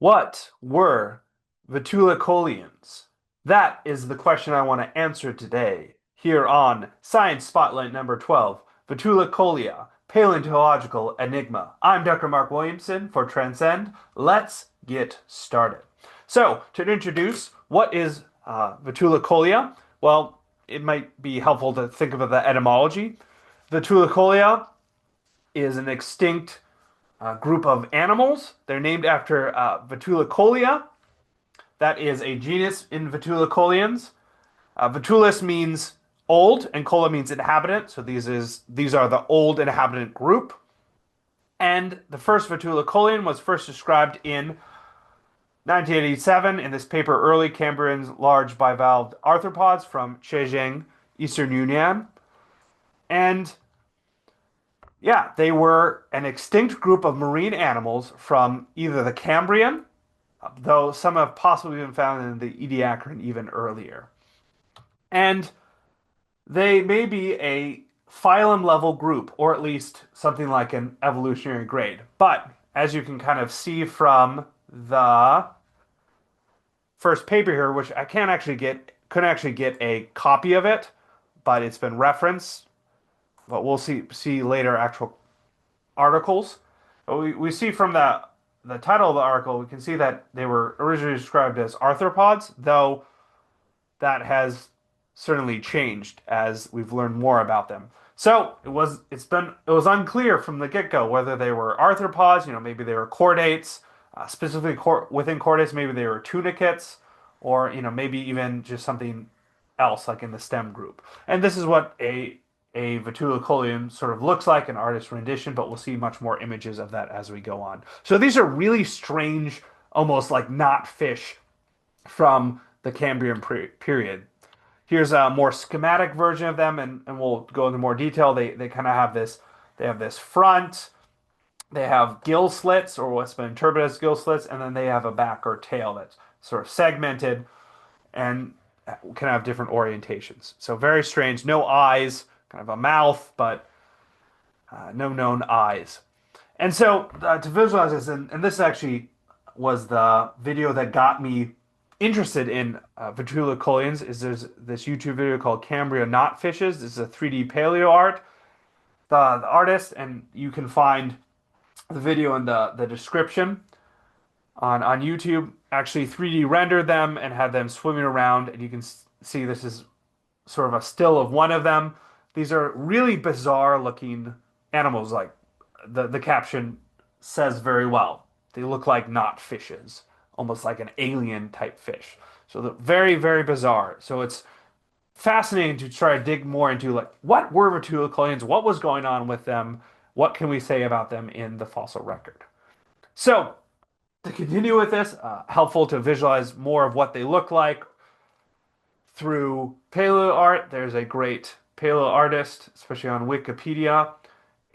What were Vetulicolians? That is the question I want to answer today, here on Science Spotlight number 12, Vetulicolia, Paleontological Enigma. I'm Dr. Mark Williamson for Transcend. Let's get started. So, to introduce, what is Vetulicolia? Well, it might be helpful to think of the etymology. Vetulicolia is an extinct group of animals. They're named after Vetulicolia. That is a genus in Vetulicolians. Vetulis means old, and cola means inhabitant. So these are the old inhabitant group. And the first Vetulicolian was first described in 1987 in this paper, Early Cambrian Large Bivalved Arthropods from Chengjiang, Eastern Yunnan. And yeah, they were an extinct group of marine animals from either the Cambrian, though some have possibly been found in the Ediacaran even earlier. And they may be a phylum level group, or at least something like an evolutionary grade. But as you can kind of see from the first paper here, which I couldn't actually get a copy of it, but it's been referenced. But we'll see later actual articles. But we see from the title of the article, we can see that they were originally described as arthropods, though that has certainly changed as we've learned more about them. So it was unclear from the get-go whether they were arthropods, maybe they were chordates, specifically within chordates, maybe they were tunicates, or maybe even just something else like in the stem group. And this is what a Vetulicolian sort of looks like, an artist rendition, but we'll see much more images of that as we go on. So these are really strange, almost like not fish from the Cambrian period. Here's a more schematic version of them, and we'll go into more detail. They kind of have this front, they have gill slits, or what's been interpreted as gill slits, and then they have a back or tail that's sort of segmented and can have different orientations. So very strange. No eyes, kind of a mouth, but no known eyes. And so to visualize this, and this actually was the video that got me interested in Vetulicolians, is there's this YouTube video called Cambrian Knot Fishes. This is a 3D paleo art. The artist, and you can find the video in the description on YouTube, actually 3D rendered them and had them swimming around, and you can see this is sort of a still of one of them. These are really bizarre looking animals, like the caption says very well. They look like not fishes, almost like an alien type fish. So they're very, very bizarre. So it's fascinating to try to dig more into like what were Vetulicolians, what was going on with them, what can we say about them in the fossil record. So to continue with this, helpful to visualize more of what they look like through paleo art. There's a great paleo artist, especially on Wikipedia,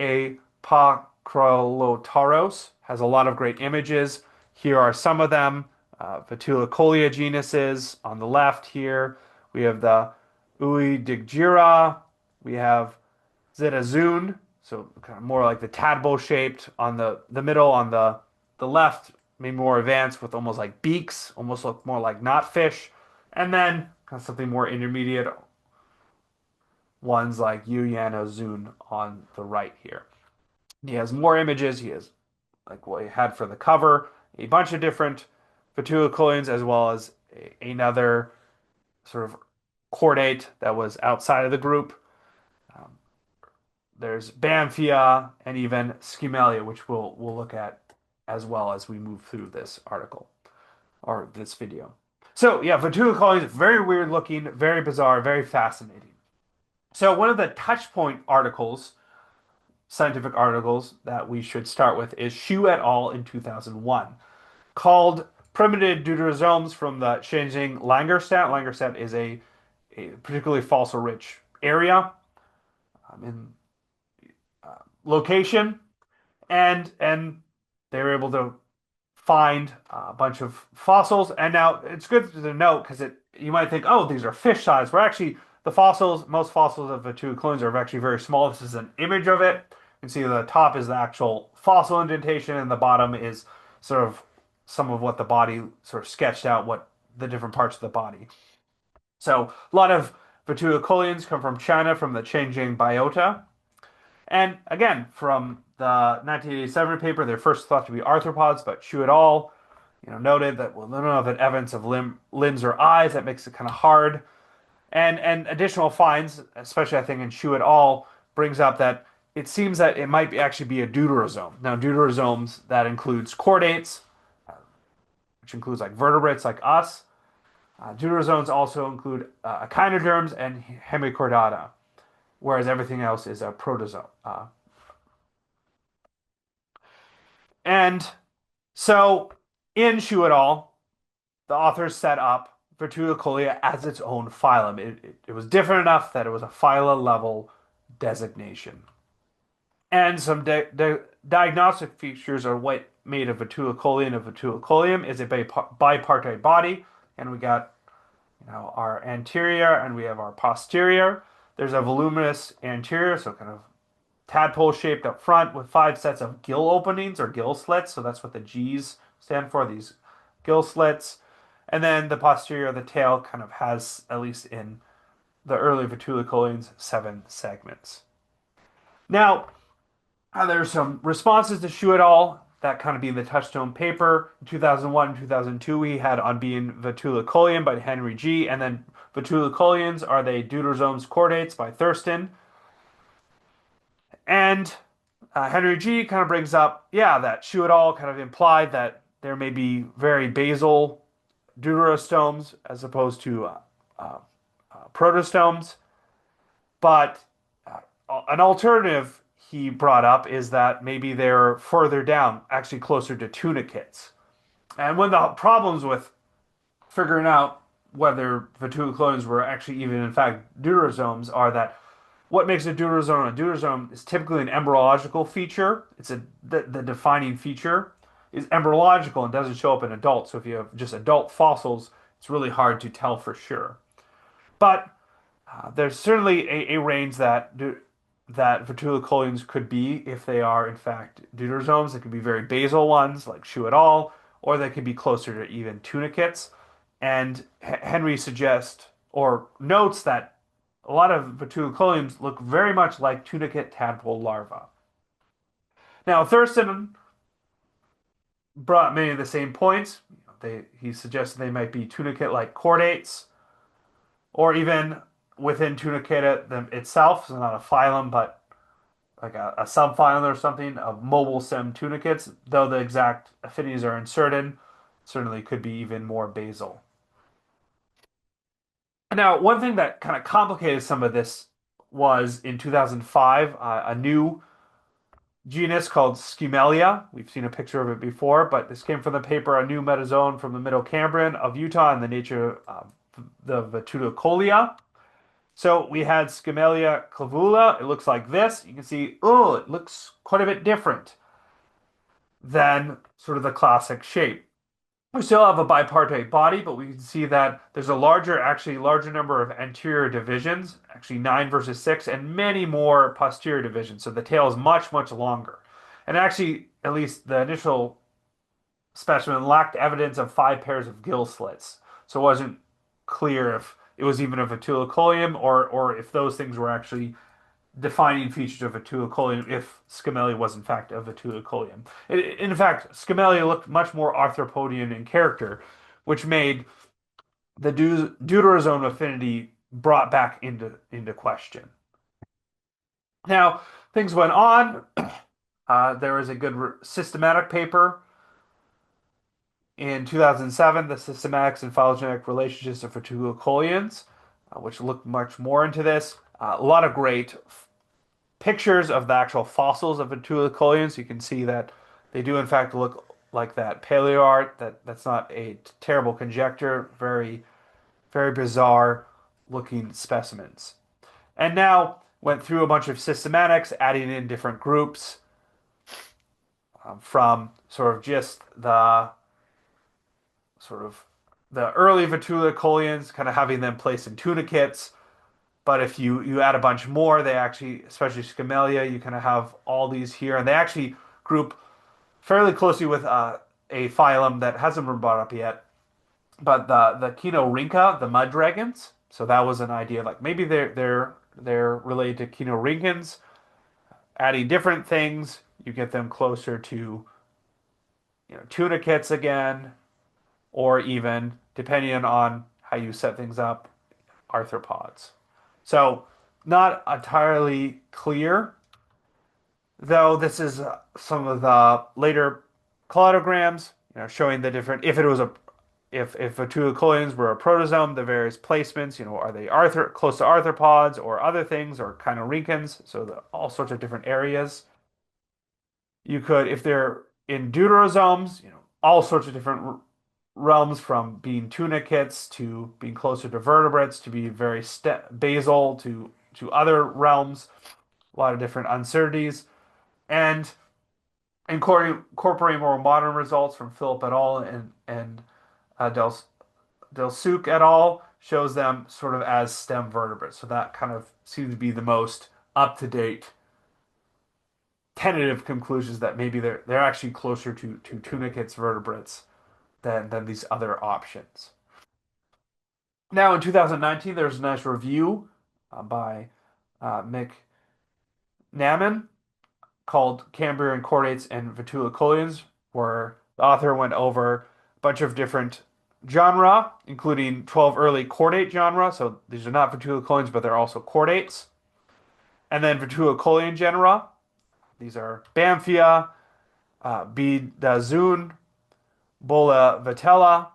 A. Pakrolotaros, has a lot of great images. Here are some of them. Vetulicolia genuses on the left here. We have the Uidigira. We have Zetazoon, so kind of more like the tadpole shaped on the middle. On the left, maybe more advanced with almost like beaks, almost look more like knotfish. And then kind of something more intermediate, ones like Yuyanozun on the right here. He has more images. He has, like what he had for the cover, a bunch of different Vetulicolians, as well as another sort of chordate that was outside of the group. Um, there's Bamphia and even Schimelia, which we'll look at as well as we move through this article or this video. So yeah, Vetulicolians, very weird looking, very bizarre, very fascinating. So one of the touch point articles, scientific articles that we should start with is Xu et al. In 2001, called Primitive Deuterostomes from the Chengjiang Lagerstätte. Lagerstätte is a particularly fossil-rich area in location, and they were able to find a bunch of fossils. And now it's good to note because you might think, oh, these are fish size. We're actually most fossils of Vetulicolians are actually very small. This is an image of it. You can see the top is the actual fossil indentation, and the bottom is sort of some of what the body sort of sketched out what the different parts of the body. So a lot of Vetulicolians come from China, from the Chengjiang biota. And again, from the 1987 paper, they're first thought to be arthropods, but Xu et al. Noted that well, they don't have evidence of limbs or eyes. That makes it kind of hard. And additional finds, especially I think in Xu et al., brings up that it seems that it might actually be a deuterosome. Now, deuterosomes that includes chordates, which includes like vertebrates like us. Deuterosomes also include echinoderms and hemichordata, whereas everything else is a protozoa. And so in Xu et al., the authors set up Vetulicolia as its own phylum. It was different enough that it was a phyla level designation. And some diagnostic features are what made a Vetulicolian a Vetulicolium is a bipartite body, and we got our anterior and we have our posterior. There's a voluminous anterior, so kind of tadpole shaped up front with 5 sets of gill openings or gill slits. So that's what the G's stand for, these gill slits. And then the posterior, the tail, kind of has, at least in the early Vetulicolians, 7 segments. Now, there's some responses to Xu et al. That kind of being the touchstone paper. In 2001 and 2002, we had On Being Vetulicolian by Henry G. And then Vetulicolians, Are They Deuterosomes Chordates by Thurston. And Henry G. kind of brings up, yeah, that Xu et al. Kind of implied that there may be very basal deuterostomes as opposed to protostomes. But an alternative he brought up is that maybe they're further down, actually closer to tunicates. And one of the problems with figuring out whether Vetulicolians were actually even in fact deuterosomes are that what makes a deuterosome a deuterosome is typically an embryological feature. It's the defining feature is embryological and doesn't show up in adults. So if you have just adult fossils, it's really hard to tell for sure. But there's certainly a range that Vetulicolians could be if they are in fact deuterosomes. They could be very basal ones like Xu et al., or they could be closer to even tunicates. And Henry suggests or notes that a lot of Vetulicolians look very much like tunicate tadpole larvae. Now, Thurston brought many of the same points. He suggested they might be tunicate-like chordates, or even within Tunicata itself, so not a phylum, but like a subphylum or something of mobile stem tunicates, though the exact affinities are uncertain, certainly could be even more basal. Now, one thing that kind of complicated some of this was in 2005, a new genus called Scumelia. We've seen a picture of it before, but this came from the paper A New Metazoan from the Middle Cambrian of Utah in the Nature of the Vetulicolia. So we had Scumelia clavula. It looks like this. You can see, oh, it looks quite a bit different than sort of the classic shape. We still have a bipartite body, but we can see that there's a actually larger number of anterior divisions, actually 9 versus 6, and many more posterior divisions. So the tail is much, much longer. And actually, at least the initial specimen lacked evidence of 5 pairs of gill slits. So it wasn't clear if it was even a Vetulicolium or if those things were actually defining features of Vetulicolian if Scumelia was in fact a Vetulicolian. In fact, Scumelia looked much more arthropodian in character, which made the deuterosome affinity brought back into question. Now, things went on. There was a good systematic paper in 2007, the Systematics and Phylogenetic Relationships of Vetulicolians, which looked much more into this. A lot of great pictures of the actual fossils of Vetulicolians. You can see that they do in fact look like that paleo-art. That's not a terrible conjecture. Very, very bizarre looking specimens. And now went through a bunch of systematics, adding in different groups from sort of just the early Vetulicolians, kind of having them placed in tunicates. But if you add a bunch more, they actually, especially Scumelia, you kind of have all these here, and they actually group fairly closely with a phylum that hasn't been brought up yet, but the Kinorhyncha, the mud dragons. So that was an idea like maybe they're related to Kinorhynchans. Adding different things, you get them closer to tunicates again, or even depending on how you set things up, arthropods. So not entirely clear, though. This is some of the later cladogram, showing the different if it was a if Vetulicolians were a protozoan, the various placements, are they close to arthropods or other things or chinorhynchans, so all sorts of different areas. You could, if they're in deuterostomes, all sorts of different realms from being tunicates to being closer to vertebrates to be very basal to other realms. A lot of different uncertainties and incorporating more modern results from Philip et al. And Del Suc et al. Shows them sort of as stem vertebrates. So that kind of seems to be the most up-to-date tentative conclusions that maybe they're actually closer to tunicates vertebrates than these other options. Now in 2019, there's a nice review by Mick Naman called Cambrian chordates and Vetulicolians, where the author went over a bunch of different genera, including 12 early chordate genera. So these are not Vetulicolians, but they're also chordates. And then Vetulicolian genera. These are Bamphia, Betazoan, Bola vitella,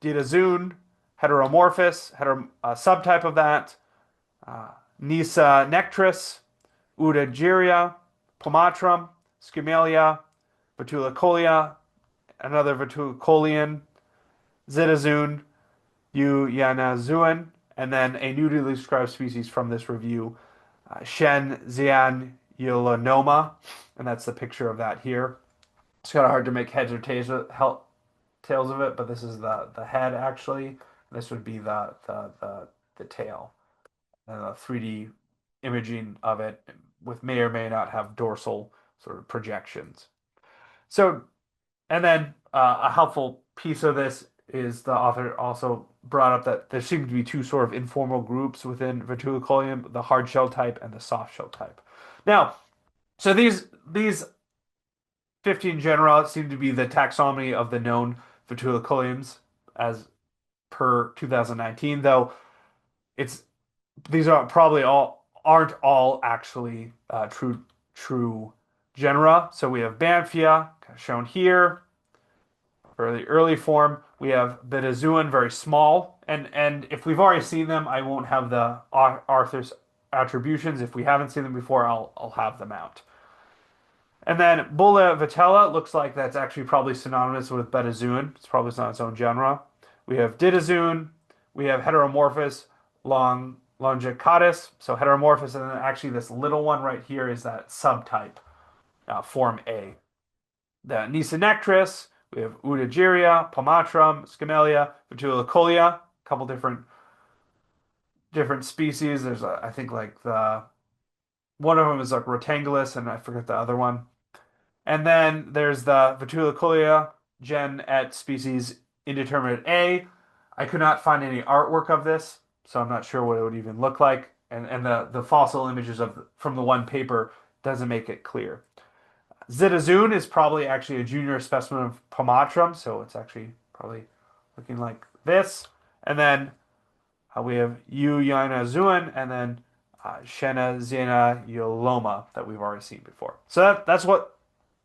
Ditazoon, Heteromorphous, subtype of that, Nisa nectris, Udageria, Pomatrum, Scumalia, Vetulicolia, another Vetulicolian, Zitazoon, Euyanazoan, and then a newly described species from this review, Chengjiang Lagerstätte, and that's the picture of that here. It's kind of hard to make heads or tails of it, but this is the head actually. This would be the tail, and the 3D imaging of it with may or may not have dorsal sort of projections. So, and then a helpful piece of this is the author also brought up that there seem to be two sort of informal groups within Vetulicolian, the hard shell type and the soft shell type. Now, so these 15 genera seem to be the taxonomy of the known Vetulicolians as per 2019, though it's these are probably aren't all actually true genera. So we have Bamphia shown here, fairly early form. We have Betazoan, very small, and if we've already seen them, I won't have the Arthur's attributions. If we haven't seen them before, I'll have them out. And then Bulla vitella looks like that's actually probably synonymous with Betazoan. It's probably not its own genera. We have Ditazoon. We have Heteromorphous longicatus. So heteromorphous, and then actually this little one right here is that subtype, form A. The Nisa nectris. We have Udageria, Pomatrum, Scumalia, Vetulicolia. A couple different species. There's I think like one of them is like Rotangulus, and I forget the other one. And then there's the Vetulicolia gen et species indeterminate A. I could not find any artwork of this, so I'm not sure what it would even look like. And the fossil images from the one paper doesn't make it clear. Zitazoon is probably actually a junior specimen of Pomatrum, so it's actually probably looking like this. And then we have Euyanazoan, and then Chengjiang Lagerstätte that we've already seen before. So that's what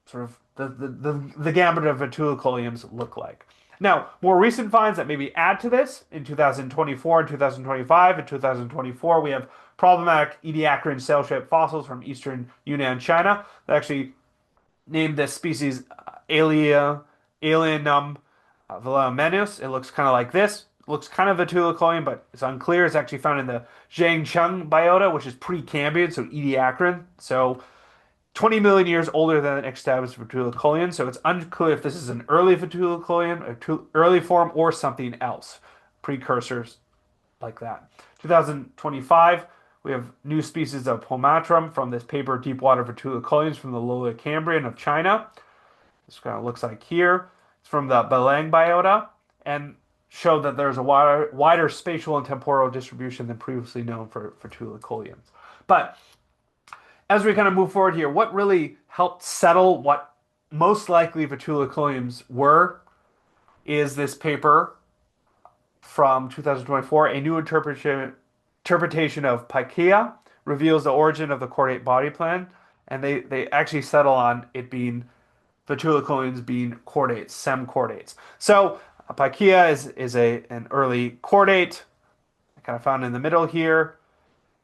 sort of the gambit of Vetulicolians look like. Now, more recent finds that maybe add to this in 2024 and 2025. In 2024, we have problematic Ediacaran sail-shaped fossils from eastern Yunnan, China. They actually named this species Alienum Velomenus. It looks kind of like this. It looks kind of Vetulicolian, but it's unclear. It's actually found in the Zhangcheng biota, which is pre-Cambrian, so Ediacaran. So 20 million years older than established Vetulicolian, so it's unclear if this is an early Vetulicolian, early form, or something else. Precursors like that. 2025, we have new species of Pomatrum from this paper, Deepwater Vetulicolians from the Lower Cambrian of China. This kind of looks like here. It's from the Belang biota and showed that there's a wider spatial and temporal distribution than previously known for Vetulicolians. But as we kind of move forward here, what really helped settle what most likely Vetulicolians were is this paper from 2024, a new interpretation of Paikia reveals the origin of the chordate body plan, and they actually settle on it being Vetulicolians being chordates, semchordates. So Paikia is an early chordate, kind of found in the middle here,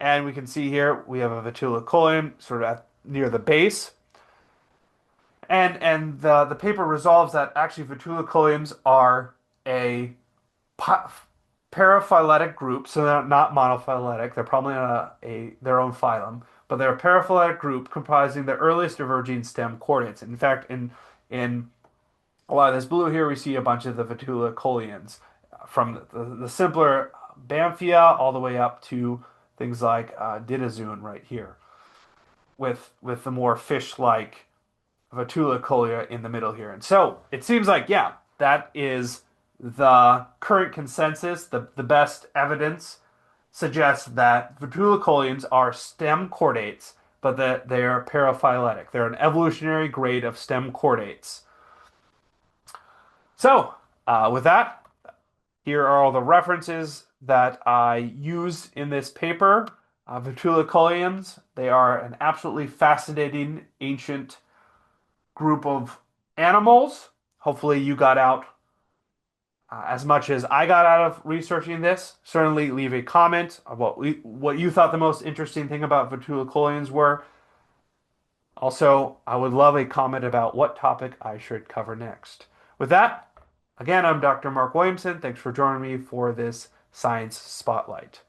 and we can see here we have a Vetulicolian sort of near the base. And the paper resolves that actually Vetulicolians are a paraphyletic group, so they're not monophyletic. They're probably not their own phylum, but they're a paraphyletic group comprising the earliest diverging stem chordates. In fact, in a lot of this blue here, we see a bunch of the Vetulicolians from the simpler Bamphia all the way up to things like Dinozoan right here, with the more fish-like Vetulicolia in the middle here. And so it seems like, yeah, that is the current consensus. The best evidence suggests that Vetulicolians are stem chordates, but that they are paraphyletic. They're an evolutionary grade of stem chordates. So, with that, here are all the references that I use in this paper. Vetulicolians, they are an absolutely fascinating ancient group of animals. Hopefully you got out as much as I got out of researching this. Certainly leave a comment about what you thought the most interesting thing about Vetulicolians were. Also, I would love a comment about what topic I should cover next. With that, again, I'm Dr. Mark Williamson. Thanks for joining me for this Science Spotlight.